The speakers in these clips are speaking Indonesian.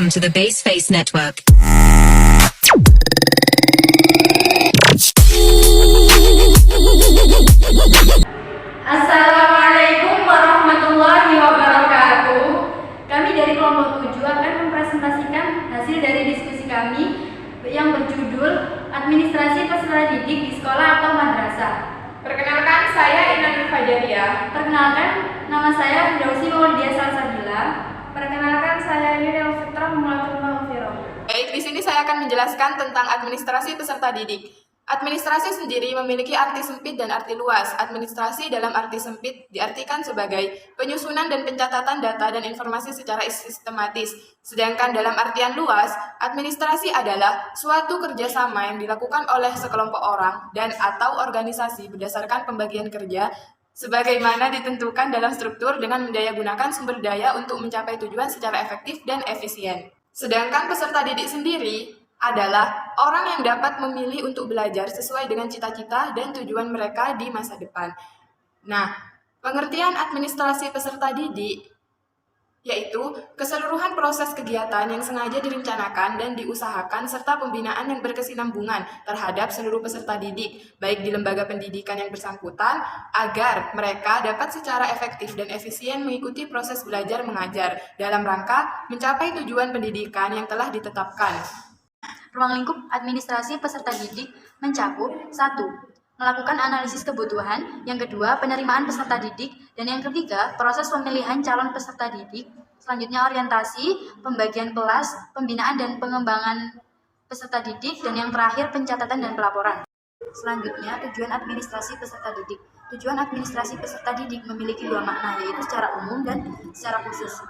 Welcome to the Base Face Network. Assalamualaikum warahmatullahi wabarakatuh. Kami dari kelompok 7 akan mempresentasikan hasil dari diskusi kami yang berjudul Administrasi Peserta Didik di Sekolah atau Madrasah. Perkenalkan, saya Inani Fajaria. Perkenalkan, nama saya Firdausi Maulidia Salsabila. Perkenalkan, saya Yunil Fitra Mulatul Mahfiro. Baik, di sini saya akan menjelaskan tentang administrasi peserta didik. Administrasi sendiri memiliki arti sempit dan arti luas. Administrasi dalam arti sempit diartikan sebagai penyusunan dan pencatatan data dan informasi secara sistematis. Sedangkan dalam artian luas, administrasi adalah suatu kerjasama yang dilakukan oleh sekelompok orang dan atau organisasi berdasarkan pembagian kerja sebagaimana ditentukan dalam struktur dengan mendayagunakan sumber daya untuk mencapai tujuan secara efektif dan efisien. Sedangkan peserta didik sendiri adalah orang yang dapat memilih untuk belajar sesuai dengan cita-cita dan tujuan mereka di masa depan. Nah, pengertian administrasi peserta didik yaitu keseluruhan proses kegiatan yang sengaja direncanakan dan diusahakan serta pembinaan yang berkesinambungan terhadap seluruh peserta didik, baik di lembaga pendidikan yang bersangkutan, agar mereka dapat secara efektif dan efisien mengikuti proses belajar mengajar dalam rangka mencapai tujuan pendidikan yang telah ditetapkan. Ruang lingkup administrasi peserta didik mencakup 1. Melakukan analisis kebutuhan, yang kedua, penerimaan peserta didik, dan yang ketiga, proses pemilihan calon peserta didik, selanjutnya orientasi, pembagian kelas, pembinaan dan pengembangan peserta didik, dan yang terakhir, pencatatan dan pelaporan. Selanjutnya, tujuan administrasi peserta didik. Tujuan administrasi peserta didik memiliki dua makna, yaitu secara umum dan secara khusus.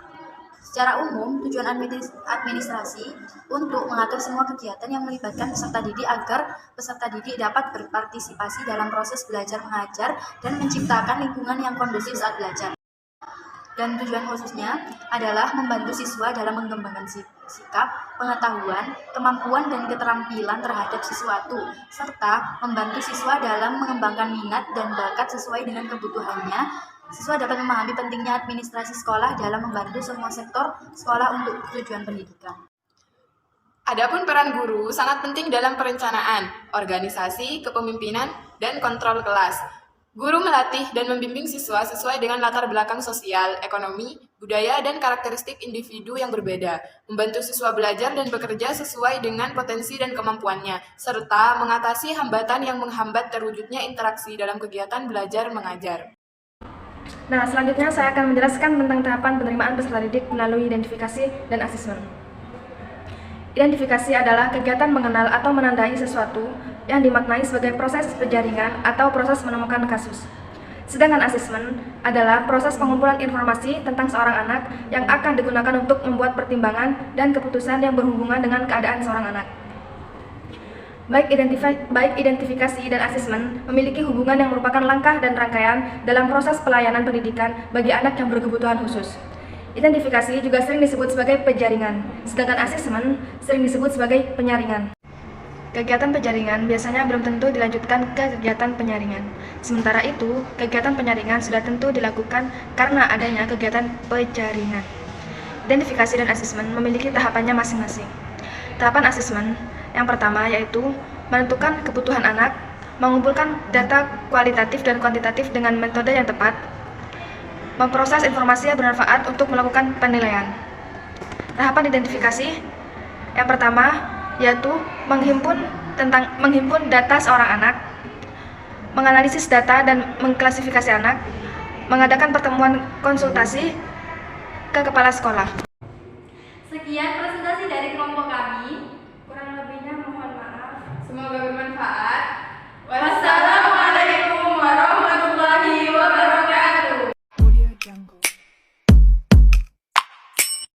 Secara umum, tujuan administrasi untuk mengatur semua kegiatan yang melibatkan peserta didik agar peserta didik dapat berpartisipasi dalam proses belajar mengajar dan menciptakan lingkungan yang kondusif saat belajar. Dan tujuan khususnya adalah membantu siswa dalam mengembangkan sikap, pengetahuan, kemampuan, dan keterampilan terhadap sesuatu, serta membantu siswa dalam mengembangkan minat dan bakat sesuai dengan kebutuhannya. Siswa dapat memahami pentingnya administrasi sekolah dalam membantu semua sektor sekolah untuk tujuan pendidikan. Adapun peran guru sangat penting dalam perencanaan, organisasi, kepemimpinan, dan kontrol kelas. Guru melatih dan membimbing siswa sesuai dengan latar belakang sosial, ekonomi, budaya, dan karakteristik individu yang berbeda, membantu siswa belajar dan bekerja sesuai dengan potensi dan kemampuannya, serta mengatasi hambatan yang menghambat terwujudnya interaksi dalam kegiatan belajar mengajar. Nah, selanjutnya saya akan menjelaskan tentang tahapan penerimaan peserta didik melalui identifikasi dan asesmen. Identifikasi adalah kegiatan mengenal atau menandai sesuatu yang dimaknai sebagai proses penjaringan atau proses menemukan kasus. Sedangkan asesmen adalah proses pengumpulan informasi tentang seorang anak yang akan digunakan untuk membuat pertimbangan dan keputusan yang berhubungan dengan keadaan seorang anak. Baik identifikasi dan asesmen memiliki hubungan yang merupakan langkah dan rangkaian dalam proses pelayanan pendidikan bagi anak yang berkebutuhan khusus. Identifikasi juga sering disebut sebagai penjaringan, sedangkan asesmen sering disebut sebagai penyaringan. Kegiatan penjaringan biasanya belum tentu dilanjutkan ke kegiatan penyaringan. Sementara itu, kegiatan penyaringan sudah tentu dilakukan karena adanya kegiatan penjaringan. Identifikasi dan asesmen memiliki tahapannya masing-masing. Tahapan asesmen yang pertama yaitu menentukan kebutuhan anak, mengumpulkan data kualitatif dan kuantitatif dengan metode yang tepat, memproses informasi yang bermanfaat untuk melakukan penilaian. Tahapan identifikasi yang pertama yaitu menghimpun data seorang anak, menganalisis data dan mengklasifikasi anak, mengadakan pertemuan konsultasi ke kepala sekolah. Sekian presentasi dari kelompok